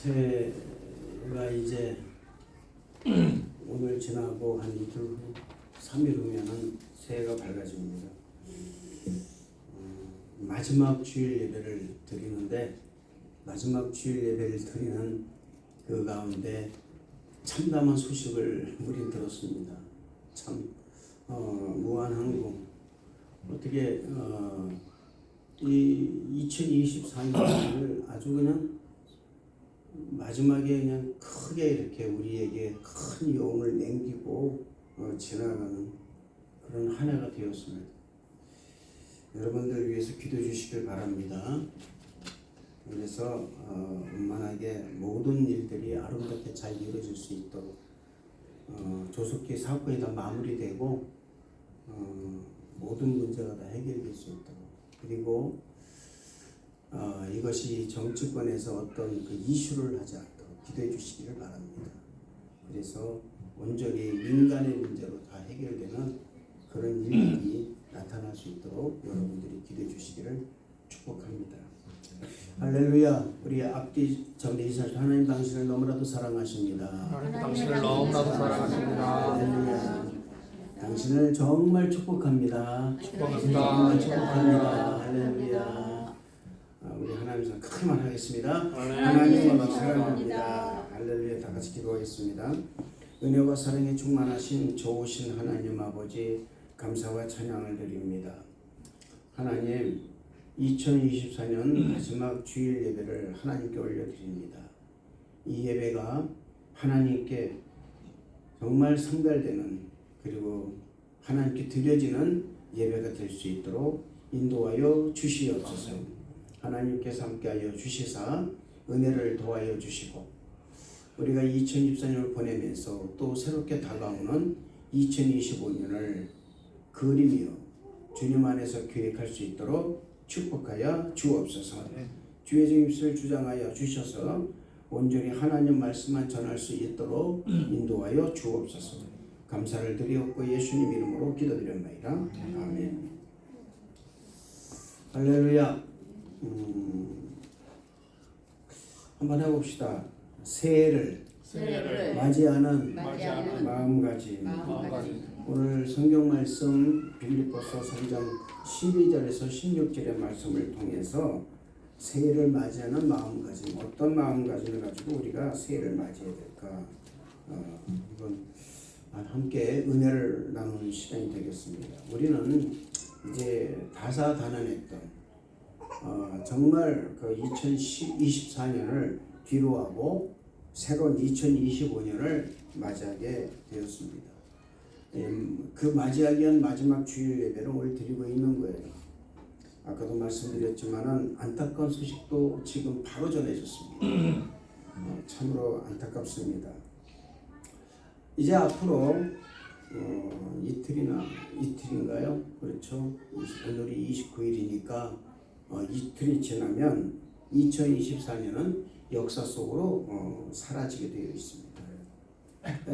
새해가 이제 오늘 지나고 한 이틀 후, 3일 후면은 새해가 밝아집니다. 마지막 주일 예배를 드리는데 마지막 주일 예배를 드리는 그 가운데 참담한 소식을 우린 들었습니다. 참 무한항공 어떻게 이 2024년을 아주 그냥 마지막에 그냥 크게 이렇게 우리에게 큰 영을 남기고 지나가는 그런 한 해가 되었습니다. 여러분들 위해서 기도해 주시길 바랍니다. 그래서 원만하게 모든 일들이 아름답게 잘 이루어질 수 있도록 조속히 사건이 다 마무리되고 모든 문제가 다 해결될 수 있도록, 그리고 이것이 정치권에서 어떤 그 이슈를 하지 않도록 기도해 주시기를 바랍니다. 그래서 온전히 민간의 문제로 다 해결되는 그런 일들이 나타날 수 있도록 여러분들이 기도해 주시기를 축복합니다. 할렐루야. 우리 앞뒤 정리이사 하나님 당신을 너무나도 사랑하십니다. 하나님 당신을 너무나도 사랑하십니다. 할렐루야. 당신을 정말 축복합니다. 축복합니다. 정말 축복합니다. 할렐루야. 우리 하나님께서 크게 말하겠습니다. 하나님을 사랑합니다. 할렐루야. 다 같이 기도하겠습니다. 은혜와 사랑에 충만하신 좋으신 하나님 아버지, 감사와 찬양을 드립니다. 하나님, 2024년 마지막 주일 예배를 하나님께 올려드립니다. 이 예배가 하나님께 정말 상달되는, 그리고 하나님께 드려지는 예배가 될 수 있도록 인도하여 주시옵소서. 하나님께서 함께하여 주시사 은혜를 더하여 주시고, 우리가 2024년을 보내면서 또 새롭게 다가오는 2025년을 그리며 주님 안에서 계획할 수 있도록 축복하여 주옵소서. 주의 증입을 주장하여 주셔서 온전히 하나님 말씀만 전할 수 있도록 인도하여 주옵소서. 감사를 드리옵고 예수님 이름으로 기도드렸나이다. 아멘. 할렐루야. 한번 해봅시다. 새해를 맞이하는 마음가짐. 오늘 성경 말씀 빌립보서 3장 12절에서 16절의 말씀을 통해서 새해를 맞이하는 마음가짐, 어떤 마음가짐을 가지고 우리가 새해를 맞이해야 될까, 이건 함께 은혜를 나누는 시간이 되겠습니다. 우리는 이제 다사다난했던 정말 그 2024년을 뒤로하고 새로운 2025년을 맞이하게 되었습니다. 그 맞이하기 위한 마지막 주일 예배를 오늘 드리고 있는 거예요. 아까도 말씀드렸지만은 안타까운 소식도 지금 바로 전해졌습니다. 참으로 안타깝습니다. 이제 앞으로 이틀인가요? 그렇죠. 오늘이 29일이니까 이틀이 지나면 2024년은 역사 속으로 사라지게 되어 있습니다.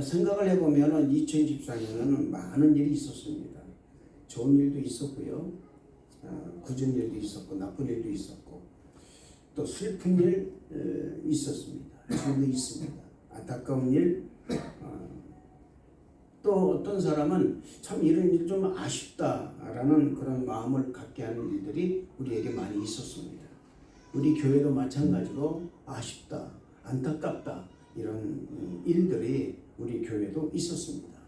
생각을 해보면 2024년에는 많은 일이 있었습니다. 좋은 일도 있었고요, 굳은 일도 있었고, 나쁜 일도 있었고, 또 슬픈 일 있었습니다. 지금도 있습니다. 안타까운 일, 또 어떤 사람은 참 이런 일 좀 아쉽다라는 그런 마음을 갖게 하는 일들이 우리에게 많이 있었습니다. 우리 교회도 마찬가지로 아쉽다, 안타깝다, 이런 일들이 우리 교회도 있었습니다.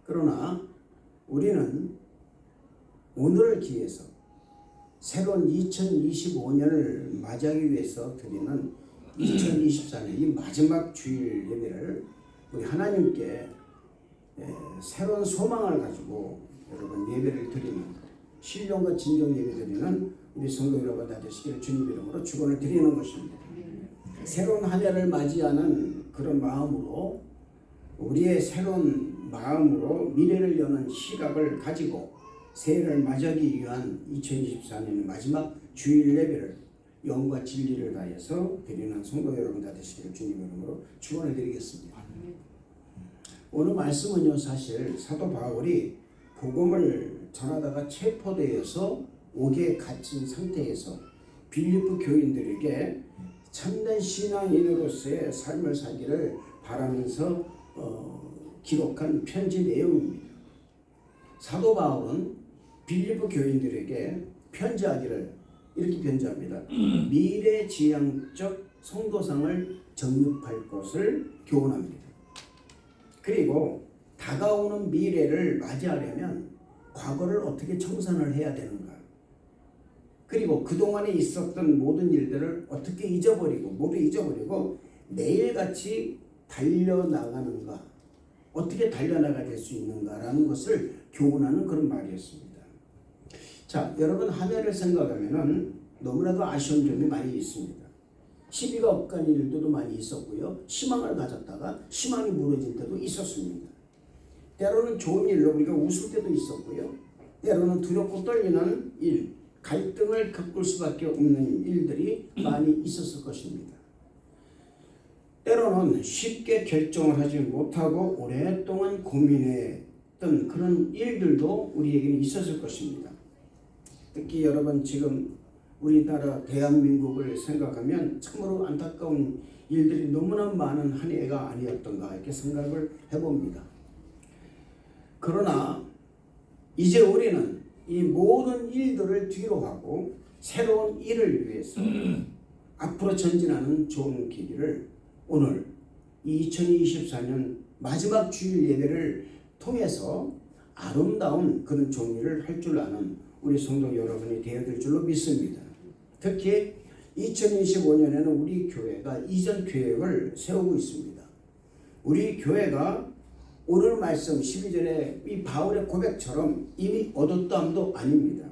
그러나 우리는 오늘을 기해서 새로운 2025년을 맞이하기 위해서 드리는 2024년 이 마지막 주일 예배를 우리 하나님께 새로운 소망을 가지고 여러분 예배를 드리는, 신령과 진정 예배 드리는 우리 성도 여러분 다 되시기를 주님 이름으로 축원을 드리는 것입니다. 새로운 한 해를 맞이하는 그런 마음으로, 우리의 새로운 마음으로 미래를 여는 시각을 가지고 새해를 맞이하기 위한 2024년 마지막 주일 예배를 영과 진리를 다해서 드리는 성도 여러분 다 되시기를 주님 이름으로 축원을 드리겠습니다. 오늘 말씀은요, 사실 사도 바울이 복음을 전하다가 체포되어서 옥에 갇힌 상태에서 빌립보 교인들에게 참된 신앙인으로서의 삶을 살기를 바라면서 기록한 편지 내용입니다. 사도 바울은 빌립보 교인들에게 편지하기를 이렇게 편지합니다. 미래지향적 성도상을 정립할 것을 교훈합니다. 그리고 다가오는 미래를 맞이하려면 과거를 어떻게 청산을 해야 되는가, 그리고 그동안에 있었던 모든 일들을 어떻게 모두 잊어버리고 매일같이 달려나가는가, 어떻게 달려나가야 될 수 있는가라는 것을 교훈하는 그런 말이었습니다. 자, 여러분, 한 해를 생각하면 너무나도 아쉬운 점이 많이 있습니다. 시비가 엇간 일들도 많이 있었고요. 희망을 가졌다가 희망이 무너질 때도 있었습니다. 때로는 좋은 일로 우리가 웃을 때도 있었고요. 때로는 두렵고 떨리는 일, 갈등을 겪을 수밖에 없는 일들이 많이 있었을 것입니다. 때로는 쉽게 결정을 하지 못하고 오랫동안 고민했던 그런 일들도 우리에게는 있었을 것입니다. 특히 여러분, 지금 우리나라 대한민국을 생각하면 참으로 안타까운 일들이 너무나 많은 한 해가 아니었던가 이렇게 생각을 해봅니다. 그러나 이제 우리는 이 모든 일들을 뒤로 하고 새로운 일을 위해서 앞으로 전진하는 좋은 기회를 오늘 2024년 마지막 주일 예배를 통해서 아름다운 그런 종일을 할 줄 아는 우리 성도 여러분이 되어질 줄로 믿습니다. 특히 2025년에는 우리 교회가 이전 계획을 세우고 있습니다. 우리 교회가 오늘 말씀 12절에 이 바울의 고백처럼 이미 얻었다함도 아닙니다.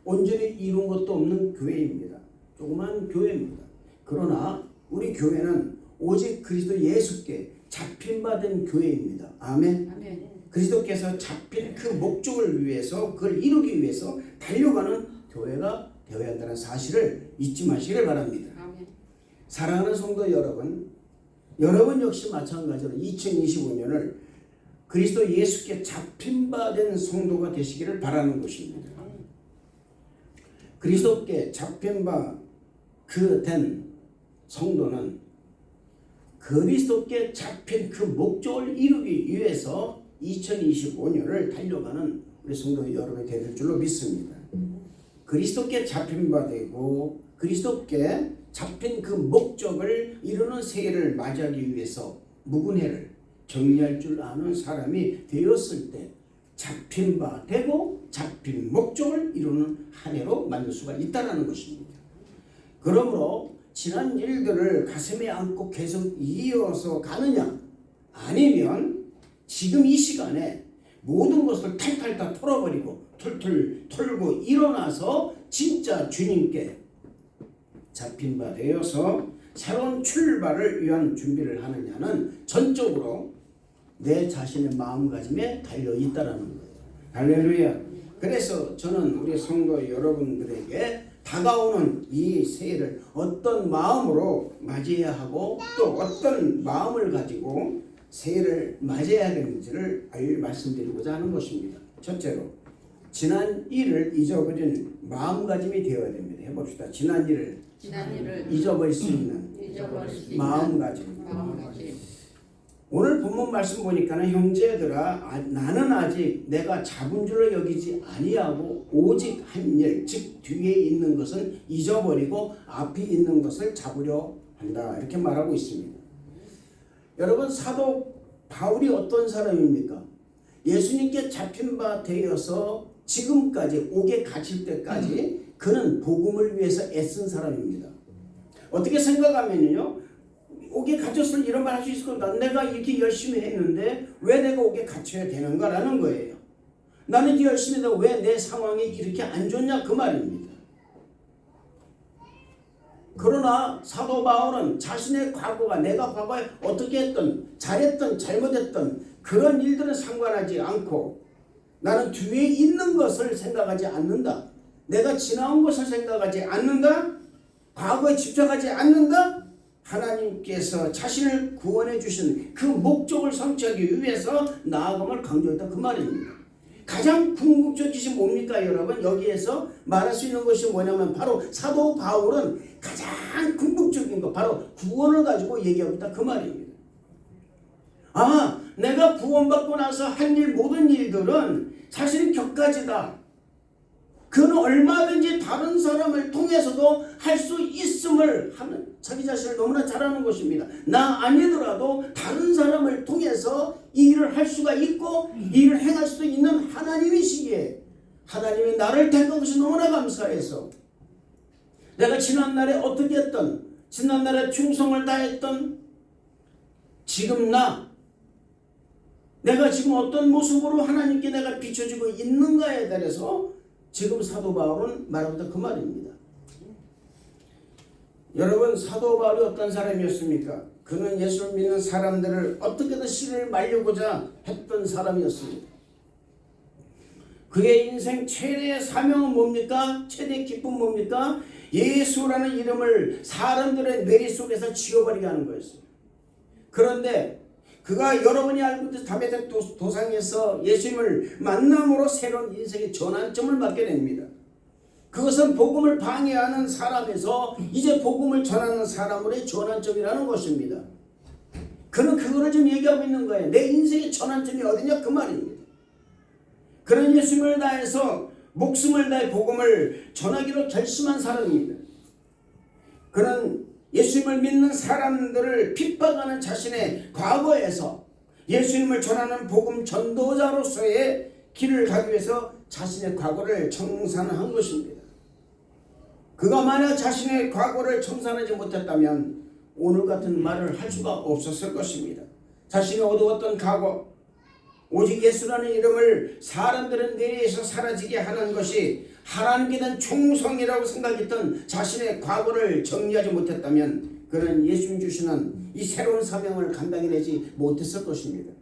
온전히 이룬 것도 없는 교회입니다. 조그만 교회입니다. 그러나 우리 교회는 오직 그리스도 예수께 잡힌 바 된 교회입니다. 아멘. 아멘. 그리스도께서 잡힌 그 목적을 위해서, 그걸 이루기 위해서 달려가는 교회가 되어야 한다는 사실을 잊지 마시길 바랍니다. 아멘. 사랑하는 성도 여러분 역시 마찬가지로 2025년을 그리스도 예수께 잡힌 바 된 성도가 되시기를 바라는 것입니다. 그리스도께 잡힌 바 된 성도는 그리스도께 잡힌 그 목적을 이루기 위해서 2025년을 달려가는 우리 성도 여러분이 되실 줄로 믿습니다. 그리스도께 잡힌 바 되고 그리스도께 잡힌 그 목적을 이루는 새해를 맞이하기 위해서 묵은 해를 정리할 줄 아는 사람이 되었을 때 잡힌 바 되고 잡힌 목적을 이루는 한 해로 만들 수가 있다는 것입니다. 그러므로 지난 일들을 가슴에 안고 계속 이어서 가느냐, 아니면 지금 이 시간에 모든 것을 탈탈 다 털어버리고 털털 털고 일어나서 진짜 주님께 잡힌 바 되어서 새로운 출발을 위한 준비를 하느냐는 전적으로 내 자신의 마음가짐에 달려있다라는 거예요. 할렐루야. 그래서 저는 우리 성도 여러분들에게 다가오는 이 새해를 어떤 마음으로 맞이해야 하고 또 어떤 마음을 가지고 새해를 맞이해야 되는지를 말씀드리고자 하는 것입니다. 첫째로, 지난 일을 잊어버린 마음가짐이 되어야 됩니다. 해봅시다. 지난 일을 잊어버릴 수 있는 마음가짐. 오늘 본문 말씀 보니까는 형제들아, 나는 아직 내가 잡은 줄로 여기지 아니하고 오직 한 일, 즉 뒤에 있는 것은 잊어버리고 앞에 있는 것을 잡으려 한다, 이렇게 말하고 있습니다. 여러분, 사도 바울이 어떤 사람입니까? 예수님께 잡힌 바 되어서 지금까지 옥에 갇힐 때까지 그는 복음을 위해서 애쓴 사람입니다. 어떻게 생각하면요, 옥에 갇혔을 이런 말 할 수 있을 겁니다. 내가 이렇게 열심히 했는데 왜 내가 옥에 갇혀야 되는가라는 거예요. 나는 이렇게 열심히 했는데 왜 내 상황이 이렇게 안 좋냐, 그 말입니다. 그러나 사도 바울은 자신의 과거가, 내가 과거에 어떻게 했던, 잘했던, 잘못했던 그런 일들은 상관하지 않고 나는 뒤에 있는 것을 생각하지 않는다. 내가 지나온 것을 생각하지 않는다. 과거에 집착하지 않는다. 하나님께서 자신을 구원해 주신 그 목적을 성취하기 위해서 나아감을 강조했다, 그 말입니다. 가장 궁극적인 것이 뭡니까 여러분? 여기에서 말할 수 있는 것이 뭐냐면 바로 사도 바울은 가장 궁극적인 것 바로 구원을 가지고 얘기하고 있다 그 말입니다. 내가 구원받고 나서 한 일 모든 일들은 사실은 격가지다. 그는 얼마든지 다른 사람을 통해서도 할 수 있음을 하는 자기 자신을 너무나 잘 아는 것입니다. 나 아니더라도 다른 사람을 통해서 이 일을 할 수가 있고 이 일을 행할 수 있는 하나님이시기에 하나님이 나를 택한 것이 너무나 감사해서 내가 지난날에 어떻게 했던 지난날에 충성을 다했던 지금 내가 지금 어떤 모습으로 하나님께 내가 비춰지고 있는가에 대해서 지금 사도 바울은 말하고자 그 말입니다. 여러분 사도 바울이 어떤 사람이었습니까? 그는 예수를 믿는 사람들을 어떻게든 씨를 말리고자 했던 사람이었습니다. 그의 인생 최대의 사명은 뭡니까? 최대의 기쁨은 뭡니까? 예수라는 이름을 사람들의 뇌리 속에서 지워버리게 하는 거였어요. 그런데 그가 여러분이 알고 있듯 다메섹 도상에서 예수님을 만남으로 새로운 인생의 전환점을 맞게 됩니다. 그것은 복음을 방해하는 사람에서 이제 복음을 전하는 사람으로의 전환점이라는 것입니다. 그는 그거를 지금 얘기하고 있는 거예요. 내 인생의 전환점이 어디냐 그 말입니다. 그는 예수님을 다해서 목숨을 다해 복음을 전하기로 결심한 사람입니다. 그는 예수님을 믿는 사람들을 핍박하는 자신의 과거에서 예수님을 전하는 복음 전도자로서의 길을 가기 위해서 자신의 과거를 청산한 것입니다. 그가 만약 자신의 과거를 청산하지 못했다면 오늘 같은 말을 할 수가 없었을 것입니다. 자신이 어두웠던 과거, 오직 예수라는 이름을 사람들은 뇌리에서 사라지게 하는 것이 하나님께 대한 충성이라고 생각했던 자신의 과거를 정리하지 못했다면 그는 예수님 주시는 이 새로운 사명을 감당해내지 못했을 것입니다.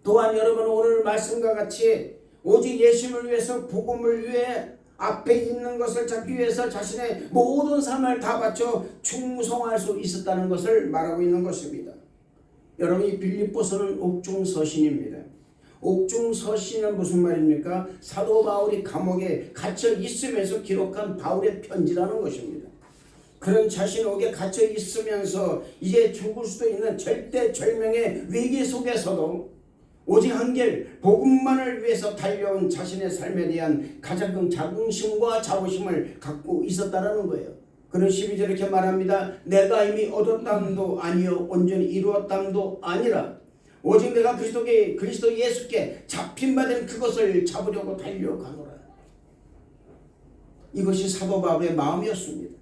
또한 여러분 오늘 말씀과 같이 오직 예수님을 위해서 복음을 위해 앞에 있는 것을 잡기 위해서 자신의 모든 삶을 다 바쳐 충성할 수 있었다는 것을 말하고 있는 것입니다. 여러분 이 빌립보서는 옥중서신입니다. 옥중서신은 무슨 말입니까? 사도 바울이 감옥에 갇혀 있으면서 기록한 바울의 편지라는 것입니다. 그런 자신 옥에 갇혀 있으면서 이제 죽을 수도 있는 절대절명의 위기 속에서도 오직 한결 복음만을 위해서 달려온 자신의 삶에 대한 가장 큰 자긍심과 자부심을 갖고 있었다라는 거예요. 그는 12절에 이렇게 말합니다. 내가 이미 얻었담도 아니요 온전히 이루었담도 아니라 오직 내가 그리스도 예수께 잡힌 바 된 그것을 잡으려고 달려가노라. 이것이 사도 바울의 마음이었습니다.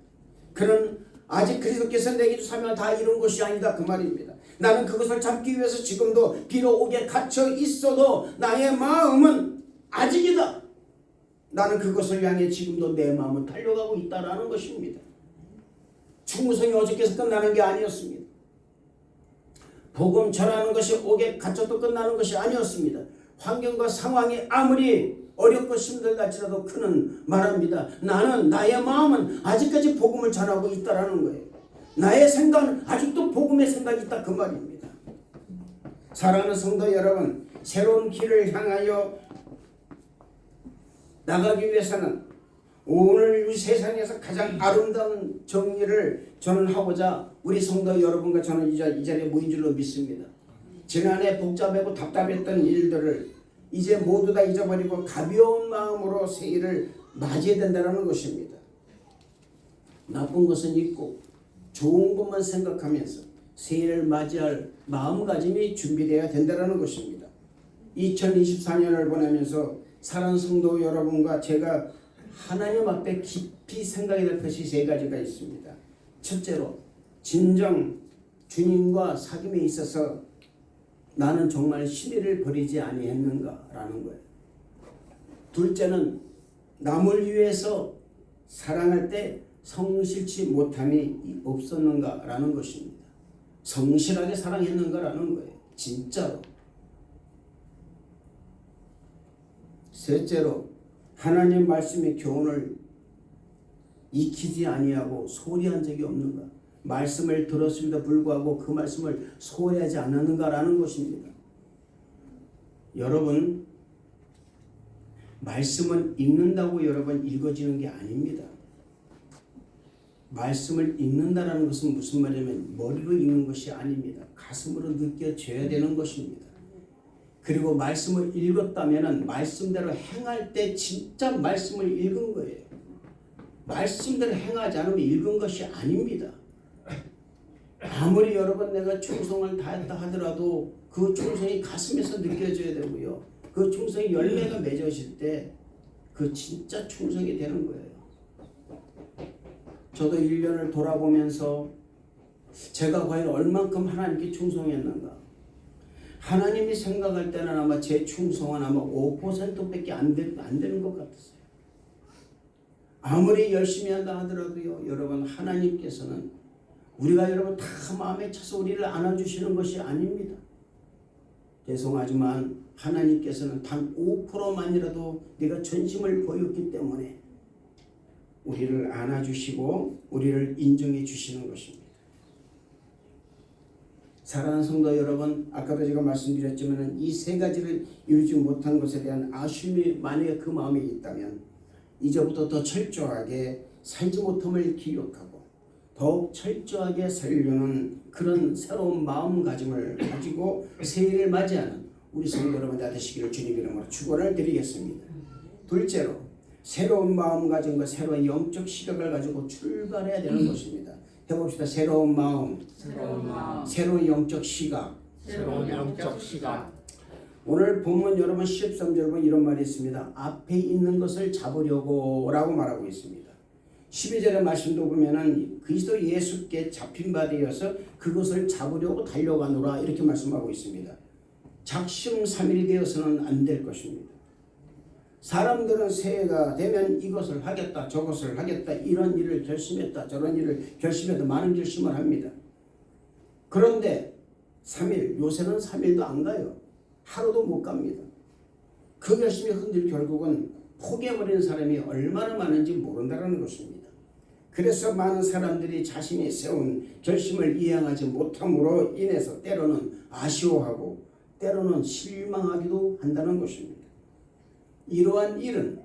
그는 아직 그리스도께서 내게 준 사명을 다 이룬 것이 아니다 그 말입니다. 나는 그것을 잡기 위해서 지금도 비록 옥에 갇혀 있어도 나의 마음은 아직이다. 나는 그것을 향해 지금도 내 마음은 달려가고 있다라는 것입니다. 충성이 어저께서 끝나는 게 아니었습니다. 복음 전하는 것이 옥에 갇혀도 끝나는 것이 아니었습니다. 환경과 상황이 아무리 어렵고 힘들다지라도 그는 말합니다. 나는 나의 마음은 아직까지 복음을 전하고 있다라는 거예요. 나의 생각은 아직도 복음의 생각이 있다 그 말입니다. 사랑하는 성도 여러분, 새로운 길을 향하여 나가기 위해서는 오늘 이 세상에서 가장 아름다운 정리를 저는 하고자 우리 성도 여러분과 저는 이 자리에 모인 줄로 믿습니다. 지난해 복잡하고 답답했던 일들을 이제 모두 다 잊어버리고 가벼운 마음으로 새해를 맞이해야 된다는 것입니다. 나쁜 것은 잊고 좋은 것만 생각하면서 새해를 맞이할 마음가짐이 준비되어야 된다는 것입니다. 2024년을 보내면서 사랑하는 성도 여러분과 제가 하나님 앞에 깊이 생각이 될 것이 세 가지가 있습니다. 첫째로 진정 주님과 사귐에 있어서 나는 정말 신의를 버리지 아니했는가라는 거예요. 둘째는 남을 위해서 사랑할 때 성실치 못함이 없었는가라는 것입니다. 성실하게 사랑했는가라는 거예요. 진짜로. 셋째로 하나님 말씀의 교훈을 익히지 아니하고 소리한 적이 없는가. 말씀을 들었음에도 불구하고 그 말씀을 소리하지 않았는가라는 것입니다. 여러분 말씀은 읽는다고 여러분 읽어지는 게 아닙니다. 말씀을 읽는다라는 것은 무슨 말이냐면 머리로 읽는 것이 아닙니다. 가슴으로 느껴져야 되는 것입니다. 그리고 말씀을 읽었다면 말씀대로 행할 때 진짜 말씀을 읽은 거예요. 말씀대로 행하지 않으면 읽은 것이 아닙니다. 아무리 여러분 내가 충성을 다했다 하더라도 그 충성이 가슴에서 느껴져야 되고요. 그 충성이 열매가 맺어질 때 그 진짜 충성이 되는 거예요. 저도 1년을 돌아보면서 제가 과연 얼만큼 하나님께 충성했는가. 하나님이 생각할 때는 아마 제 충성은 아마 5%밖에 안 되는 것 같았어요. 아무리 열심히 한다 하더라도요. 여러분 하나님께서는 우리가 여러분 다 마음에 차서 우리를 안아주시는 것이 아닙니다. 죄송하지만 하나님께서는 단 5%만이라도 내가 전심을 보였기 때문에 우리를 안아주시고 우리를 인정해 주시는 것입니다. 사랑하는 성도 여러분, 아까도 제가 말씀드렸지만 이 세 가지를 이루지 못한 것에 대한 아쉬움이 만약에 그 마음에 있다면 이제부터 더 철저하게 살지 못함을 기억하고 더욱 철저하게 살려는 그런 새로운 마음가짐을 가지고 새해를 맞이하는 우리 성도 여러분 다 되시기를 주님 이름으로 축원을 드리겠습니다. 둘째로 새로운 마음가짐과 새로운 영적 시각을 가지고 출발해야 되는 것입니다. 해봅시다. 새로운 마음, 새로운 영적 시각. 오늘 본문 여러분 13절 보면 이런 말이 있습니다. 앞에 있는 것을 잡으려고 라고 말하고 있습니다. 12절의 말씀도 보면은 그리스도 예수께 잡힌 바 되어서 그것을 잡으려고 달려가노라 이렇게 말씀하고 있습니다. 작심삼일이 되어서는 안 될 것입니다. 사람들은 새해가 되면 이것을 하겠다 저것을 하겠다 이런 일을 결심했다 저런 일을 결심했다 많은 결심을 합니다. 그런데 3일 요새는 3일도 안 가요. 하루도 못 갑니다. 그 결심이 흔들 결국은 포기해버리는 사람이 얼마나 많은지 모른다는 것입니다. 그래서 많은 사람들이 자신이 세운 결심을 이행하지 못함으로 인해서 때로는 아쉬워하고 때로는 실망하기도 한다는 것입니다. 이러한 일은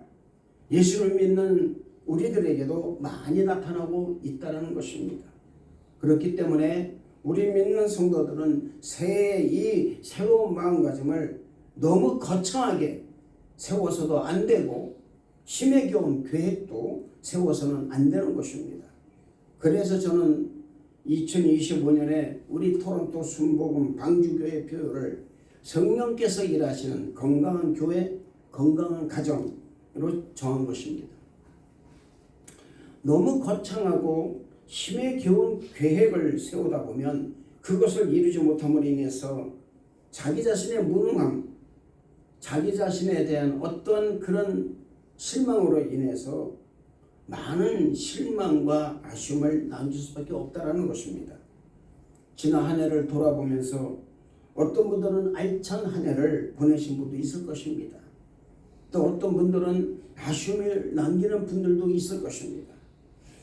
예수를 믿는 우리들에게도 많이 나타나고 있다는 것입니다. 그렇기 때문에 우리 믿는 성도들은 새해 이 새로운 마음가짐을 너무 거창하게 세워서도 안 되고 힘에 겨운 계획도 세워서는 안 되는 것입니다. 그래서 저는 2025년에 우리 토론토 순복음 방주교회 표를 성령께서 일하시는 건강한 교회, 건강한 가정으로 정한 것입니다. 너무 거창하고 힘에 겨운 계획을 세우다 보면 그것을 이루지 못함으로 인해서 자기 자신의 무능함, 자기 자신에 대한 어떤 그런 실망으로 인해서 많은 실망과 아쉬움을 남길 수밖에 없다는 것입니다. 지난 한 해를 돌아보면서 어떤 분들은 알찬 한 해를 보내신 분도 있을 것입니다. 또 어떤 분들은 아쉬움을 남기는 분들도 있을 것입니다.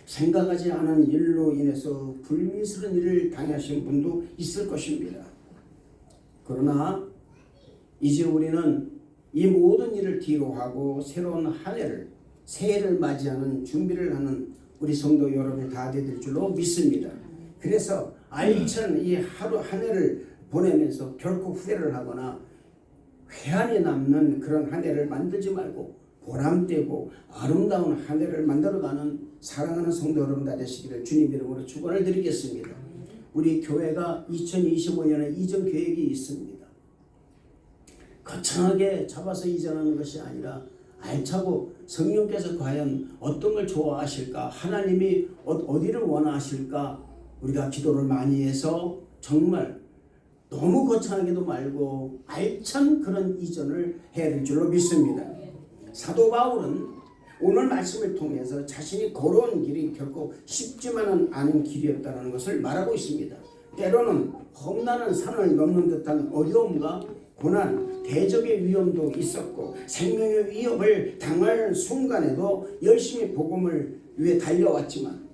생각하지 않은 일로 인해서 불미스러운 일을 당하신 분도 있을 것입니다. 그러나 이제 우리는 이 모든 일을 뒤로 하고 새로운 한 해를 새해를 맞이하는 준비를 하는 우리 성도 여러분이 다 되실 줄로 믿습니다. 그래서 알찬 이 하루 한 해를 보내면서 결코 후회를 하거나 회한이 남는 그런 한 해를 만들지 말고 보람되고 아름다운 한 해를 만들어가는 사랑하는 성도 여러분 다 되시기를 주님 이름으로 축원을 드리겠습니다. 우리 교회가 2025년에 이전 계획이 있습니다. 거창하게 잡아서 이전하는 것이 아니라 알차고 성령께서 과연 어떤 걸 좋아하실까, 하나님이 어디를 원하실까, 우리가 기도를 많이 해서 정말 너무 거창하게도 말고 알찬 그런 이전을 해야 될 줄로 믿습니다. 사도 바울은 오늘 말씀을 통해서 자신이 걸어온 길이 결코 쉽지만은 않은 길이었다는 것을 말하고 있습니다. 때로는 험난한 산을 넘는 듯한 어려움과 고난, 대적의 위험도 있었고 생명의 위협을 당할 순간에도 열심히 복음을 위해 달려왔지만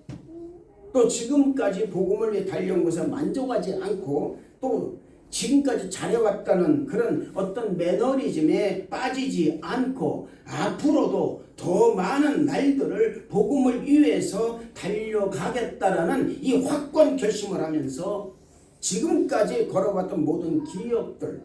또 지금까지 복음을 위해 달려온 것에 만족하지 않고 또 지금까지 잘해왔다는 그런 어떤 매너리즘에 빠지지 않고 앞으로도 더 많은 날들을 복음을 위해서 달려가겠다라는 이 확고한 결심을 하면서 지금까지 걸어왔던 모든 기억들,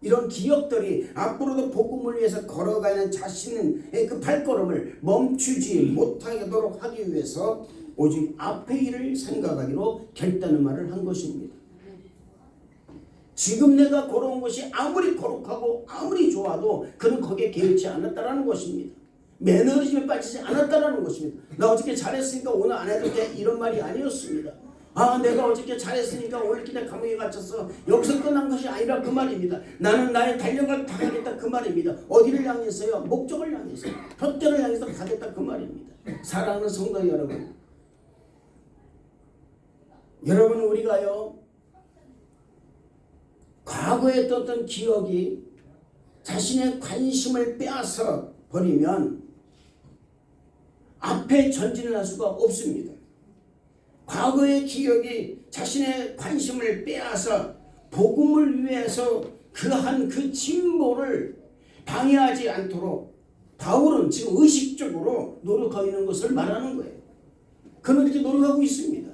이런 기억들이 앞으로도 복음을 위해서 걸어가는 자신의 그 발걸음을 멈추지 못하도록 하기 위해서 오직 앞의 일을 생각하기로 결단의 말을 한 것입니다. 지금 내가 걸어온 것이 아무리 거룩하고 아무리 좋아도 그는 거기에 개의치 않았다라는 것입니다. 매너리즘에 빠지지 않았다라는 것입니다. 나 어저께 잘했으니까 오늘 안 해도 돼, 이런 말이 아니었습니다. 내가 어저께 잘했으니까 오늘 그냥 감옥에 갇혔어, 여기서 끝난 것이 아니라 그 말입니다. 나는 나의 달력을 다 하겠다, 그 말입니다. 어디를 향해서요? 목적을 향해서, 표대를 향해서 가겠다, 그 말입니다. 사랑하는 성도 여러분, 우리가요 과거에 떴던 기억이 자신의 관심을 빼앗아 버리면 앞에 전진을 할 수가 없습니다. 과거의 기억이 자신의 관심을 빼앗아 복음을 위해서 그한 그 진보를 방해하지 않도록 바울은 지금 의식적으로 노력하고 있는 것을 말하는 거예요. 그는 이렇게 노력하고 있습니다.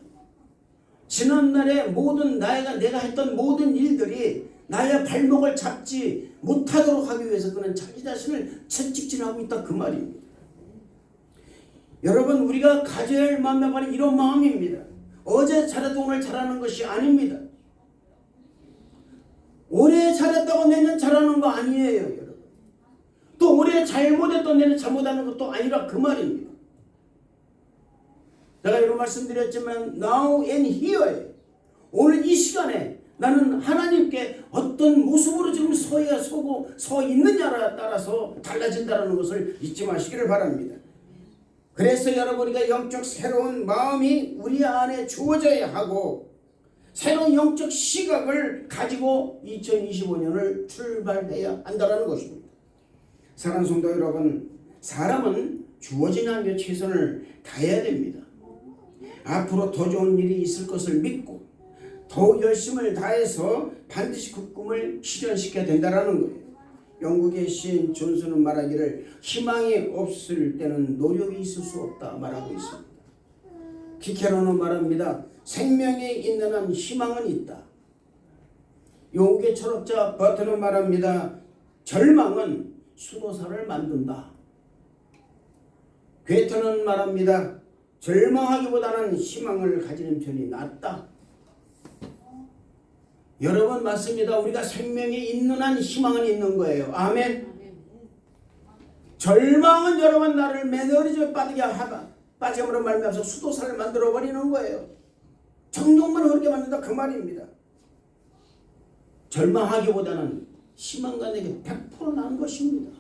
지난날에 모든 내가 했던 모든 일들이 나의 발목을 잡지 못하도록 하기 위해서 그는 자기 자신을 채찍질하고 있다, 그 말입니다. 여러분, 우리가 가져야 할 마음은 이런 마음입니다. 어제 잘해도 오늘 잘하는 것이 아닙니다. 올해 잘했다고 내년 잘하는 거 아니에요, 여러분. 또 올해 잘못했던 내년 잘못하는 것도 아니라 그 말입니다. 제가 이런 말씀드렸지만 now and here, 오늘 이 시간에 나는 하나님께 어떤 모습으로 지금 서 있느냐에 따라서 달라진다는 것을 잊지 마시기를 바랍니다. 그래서 여러분이가 영적 새로운 마음이 우리 안에 주어져야 하고 새로운 영적 시각을 가지고 2025년을 출발해야 한다는 것입니다. 사랑하는 성도 여러분, 사람은 주어진 한에 최선을 다해야 됩니다. 앞으로 더 좋은 일이 있을 것을 믿고 더 열심을 다해서 반드시 그 꿈을 실현시켜야 된다는 거예요. 영국의 시인 존슨은 말하기를 희망이 없을 때는 노력이 있을 수 없다 말하고 있습니다. 키케로는 말합니다. 생명이 있는 한 희망은 있다. 영국의 철학자 버트는 말합니다. 절망은 수도사를 만든다. 괴테는 말합니다. 절망하기보다는 희망을 가지는 편이 낫다. 여러분, 맞습니다. 우리가 생명이 있는 한 희망은 있는 거예요. 아멘. 절망은 여러분 나를 매너리즘에 빠짐으로 말미암아서 수도사를 만들어 버리는 거예요. 정욕만 흐르게 만든다, 그 말입니다. 절망하기보다는 희망과 내게 100% 나는 것입니다.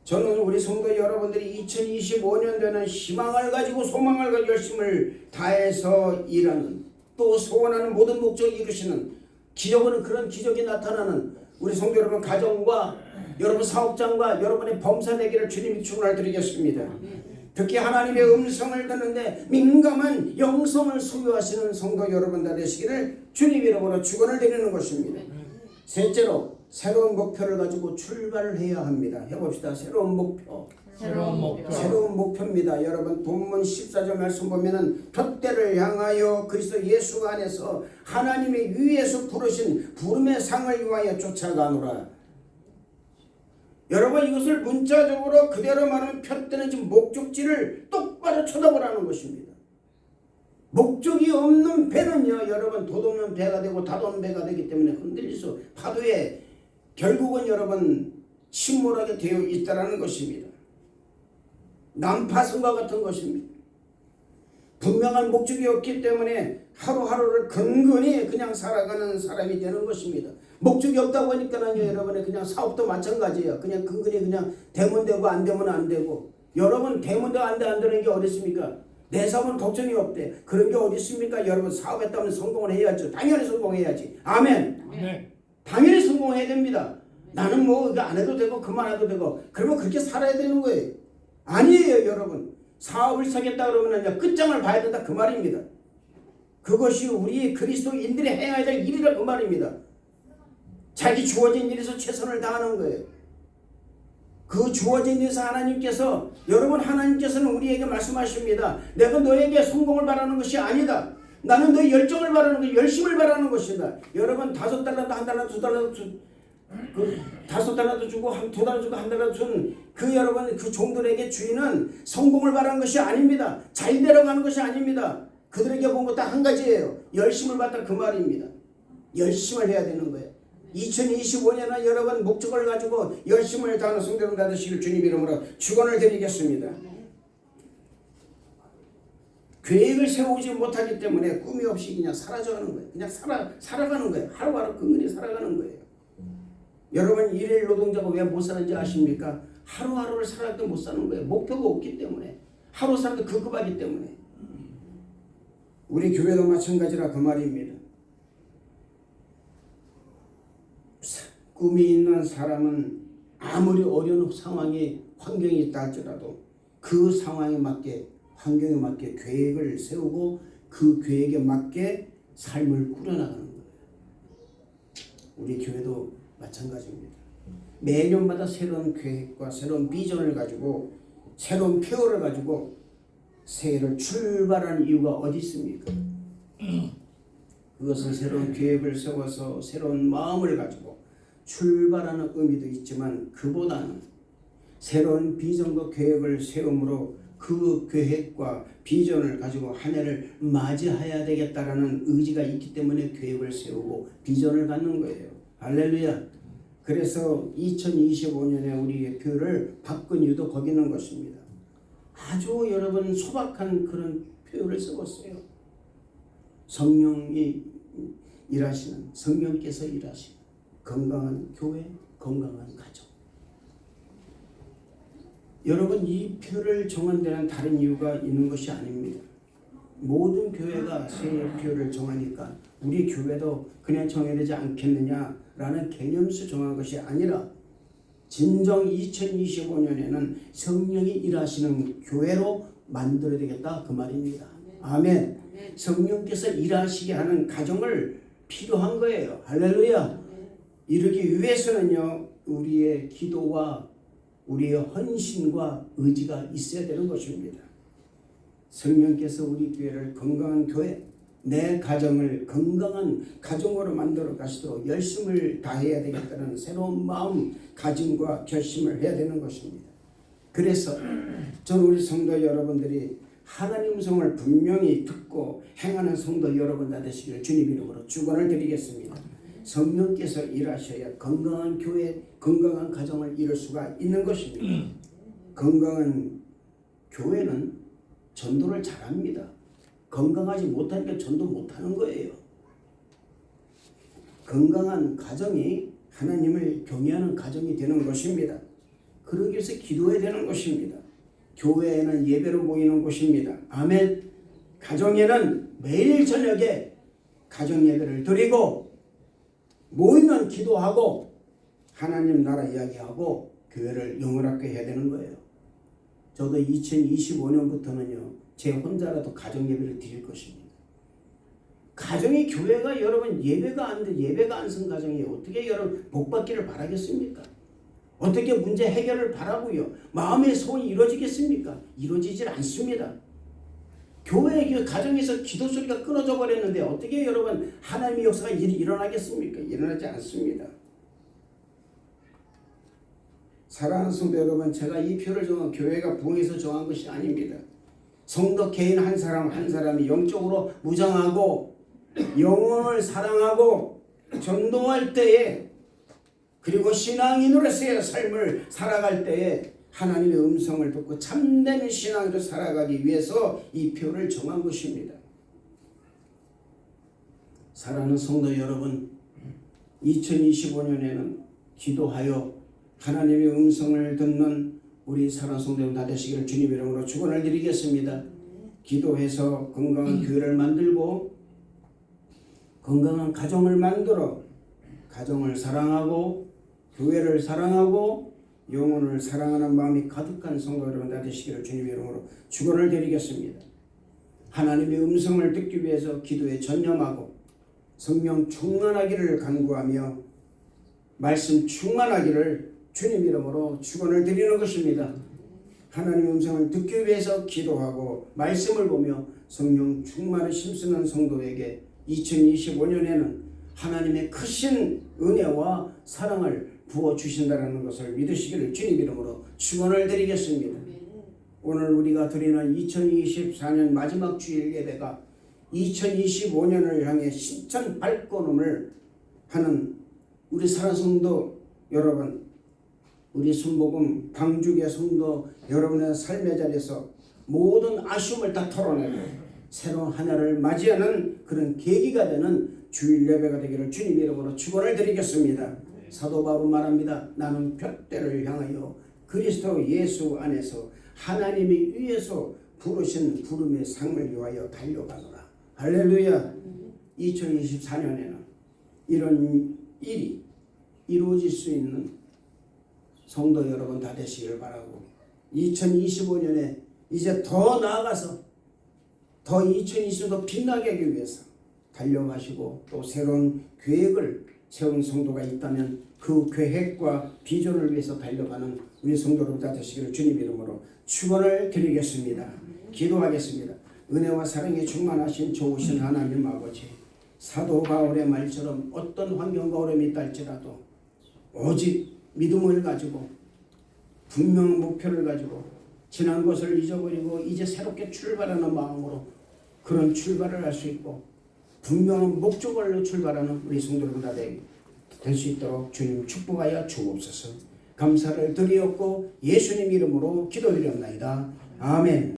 저는 우리 성도 여러분들이 2025년도에는 희망을 가지고 소망을 가지고 열심을 다해서 일하는, 또 소원하는 모든 목적을 이루시는, 기적은 그런 기적이 나타나는 우리 성도 여러분 가정과 여러분 사업장과 여러분의 범사 되기를 주님이 축원을 드리겠습니다. 특히 하나님의 음성을 듣는데 민감한 영성을 소유하시는 성도 여러분들 되시기를 주님 이름으로 축원을 드리는 것입니다. 셋째로, 새로운 목표를 가지고 출발을 해야 합니다. 해봅시다. 새로운 목표. 새로운 목표입니다. 여러분, 본문 14절 말씀 보면은 푯대를 향하여 그리스도 예수 안에서 하나님의 위에서 부르신 부름의 상을 위하여 쫓아가노라. 여러분, 이것을 문자적으로 그대로 말하면 푯대는 지금 목적지를 똑바로 쳐다보라는 것입니다. 목적이 없는 배는요, 여러분, 돛없는 배가 되고 닷없는 배가 되기 때문에 흔들릴 수, 파도에 결국은 여러분 침몰하게 되어 있다는 것입니다. 난파선과 같은 것입니다. 분명한 목적이 없기 때문에 하루하루를 근근히 그냥 살아가는 사람이 되는 것입니다. 목적이 없다고 하니까는요, 여러분의 그냥 사업도 마찬가지예요. 그냥 근근히 그냥 되면 되고 안 되면 안 되고. 여러분, 되면 되고 안 되는 게 어디 있습니까? 내 사업은 걱정이 없대. 그런 게 어디 있습니까? 여러분, 사업했다면 성공을 해야죠. 당연히 성공해야지. 아멘. 당연히 성공해야 됩니다. 나는 뭐 이거 안 해도 되고 그만해도 되고 그러면 그렇게 살아야 되는 거예요. 아니에요, 여러분. 사업을 시작했다 그러면 끝장을 봐야 된다, 그 말입니다. 그것이 우리 그리스도인들이 해야 될 일이라, 그 말입니다. 자기 주어진 일에서 최선을 다하는 거예요. 그 주어진 데서 하나님께서 여러분 하나님께서는 우리에게 말씀하십니다. 내가 너에게 성공을 바라는 것이 아니다. 나는 너의 열정을 바라는 것, 열심을 바라는 것이다. 여러분 5달러도 1달러, 2달러, 그 5달러도 주고 2달러 주고 1달러 준 그 여러분 그 종들에게 주인은 성공을 바라는 것이 아닙니다. 잘 되어가는 것이 아닙니다. 그들에게 본 것 딱 한 가지예요. 열심을 받다 그 말입니다. 열심을 해야 되는 거예요. 2025년은 여러분 목적을 가지고 열심을 다하는 성도들 되시길 주님 이름으로 축원을 드리겠습니다. 계획을 세우지 못하기 때문에 꿈이 없이 그냥 사라져가는 거예요. 그냥 살아가는 거예요. 하루하루 근근히 살아가는 거예요. 여러분 일일 노동자가 왜 못 사는지 아십니까? 하루하루를 살아도 못 사는 거예요. 목표가 없기 때문에. 하루 살도 급급하기 때문에. 우리 교회도 마찬가지라 그 말입니다. 꿈이 있는 사람은 아무리 어려운 상황이 환경이 있다 할지라도 그 상황에 맞게 환경에 맞게 계획을 세우고 그 계획에 맞게 삶을 꾸려나가는 거예요. 우리 교회도 마찬가지입니다. 매년마다 새로운 계획과 새로운 비전을 가지고 새로운 표를 가지고 새해를 출발하는 이유가 어디 있습니까? 그것은 새로운 계획을 세워서 새로운 마음을 가지고 출발하는 의미도 있지만 그보다는 새로운 비전과 계획을 세움으로 그 계획과 비전을 가지고 한 해를 맞이해야 되겠다라는 의지가 있기 때문에 계획을 세우고 비전을 갖는 거예요. 할렐루야. 그래서 2025년에 우리의 표를 바꾼 이유도 거기 있는 것입니다. 아주 여러분 소박한 그런 표를 써봤어요. 성령이 일하시는, 성령께서 일하시는 건강한 교회, 건강한 가정. 여러분 이 표를 정한 데는 다른 이유가 있는 것이 아닙니다. 모든 교회가 새 표를 정하니까 우리 교회도 그냥 정해야 되지 않겠느냐라는 개념에서 정한 것이 아니라 진정 2025년에는 성령이 일하시는 교회로 만들어야 되겠다 그 말입니다. 아멘. 성령께서 일하시게 하는 가정을 필요한 거예요. 할렐루야. 이르기 위해서는요 우리의 기도와 우리의 헌신과 의지가 있어야 되는 것입니다. 성령께서 우리 교회를 건강한 교회, 내 가정을 건강한 가정으로 만들어 가시도록 열심을 다해야 되겠다는 새로운 마음, 가짐과 결심을 해야 되는 것입니다. 그래서 저는 우리 성도 여러분들이 하나님 음성을 분명히 듣고 행하는 성도 여러분 다 되시기를 주님 이름으로 축원을 드리겠습니다. 성령께서 일하셔야 건강한 교회, 건강한 가정을 이룰 수가 있는 것입니다. 건강한 교회는 전도를 잘합니다. 건강하지 못하니까 전도 못하는 거예요. 건강한 가정이 하나님을 경외하는 가정이 되는 것입니다. 그러기 위해서 기도해야 되는 것입니다. 교회에는 예배로 모이는 곳입니다. 아멘. 가정에는 매일 저녁에 가정 예배를 드리고 모이면 기도하고 하나님 나라 이야기하고 교회를 영원하게 해야 되는 거예요. 저도 2025년부터는요 제 혼자라도 가정 예배를 드릴 것입니다. 가정이 교회가 여러분 예배가 안 쓴 가정이 어떻게 여러분 복받기를 바라겠습니까? 어떻게 문제 해결을 바라고요? 마음의 소원이 이루어지겠습니까? 이루어지질 않습니다. 교회 가정에서 기도 소리가 끊어져 버렸는데 어떻게 여러분 하나님의 역사가 일어나겠습니까? 일어나지 않습니다. 사랑하는 성도 여러분, 제가 이 표를 정한 교회가 부흥해서 정한 것이 아닙니다. 성도 개인 한 사람 한 사람이 영적으로 무장하고 영혼을 사랑하고 전도할 때에 그리고 신앙인으로서의 삶을 살아갈 때에 하나님의 음성을 듣고 참된 신앙으로 살아가기 위해서 이 표를 정한 것입니다. 사랑하는 성도 여러분, 2025년에는 기도하여 하나님의 음성을 듣는 우리 사랑하는 성도들 다 되시기를 주님 이름으로 축원을 드리겠습니다. 기도해서 건강한 교회를 만들고 건강한 가정을 만들어 가정을 사랑하고 교회를 사랑하고 영혼을 사랑하는 마음이 가득한 성도 여러분 다 되시기를 주님 이름으로 축원을 드리겠습니다. 하나님의 음성을 듣기 위해서 기도에 전념하고 성령 충만하기를 간구하며 말씀 충만하기를 주님 이름으로 축원을 드리는 것입니다. 하나님의 음성을 듣기 위해서 기도하고 말씀을 보며 성령 충만을 힘쓰는 성도에게 2025년에는 하나님의 크신 은혜와 사랑을 부어주신다는 것을 믿으시기를 주님 이름으로 축원을 드리겠습니다. 오늘 우리가 드리는 2024년 마지막 주일 예배가 2025년을 향해 신천 발걸음을 하는 우리 사랑 성도 여러분, 우리 순복음 방주계 성도 여러분의 삶의 자리에서 모든 아쉬움을 다 털어내고 새로운 한 해를 맞이하는 그런 계기가 되는 주일 예배가 되기를 주님 이름으로 축원을 드리겠습니다. 사도 바울은 말합니다. 나는 둯대를 향하여 그리스도 예수 안에서 하나님이 위에서 부르신 부름의 상을 위하여 달려가노라. 할렐루야. 2024년에는 이런 일이 이루어질 수 있는 성도 여러분 다 되시기를 바라고 2025년에 이제 더 나아가서 더 2020년도 빛나게 하기 위해서 달려가시고 또 새로운 계획을 세운 성도가 있다면 그 계획과 비전을 위해서 달려가는 우리 성도 여러분 다 되시기를 주님 이름으로 축원을 드리겠습니다. 기도하겠습니다. 은혜와 사랑에 충만하신 좋으신 하나님 아버지, 사도 바울의 말처럼 어떤 환경과 어려움이 있다 할지라도 오직 믿음을 가지고 분명한 목표를 가지고 지난 것을 잊어버리고 이제 새롭게 출발하는 마음으로 그런 출발을 할 수 있고 분명한 목적으로 출발하는 우리 성도들 다 될 수 있도록 주님 축복하여 주옵소서. 감사를 드리옵고 예수님 이름으로 기도드리옵나이다. 아멘.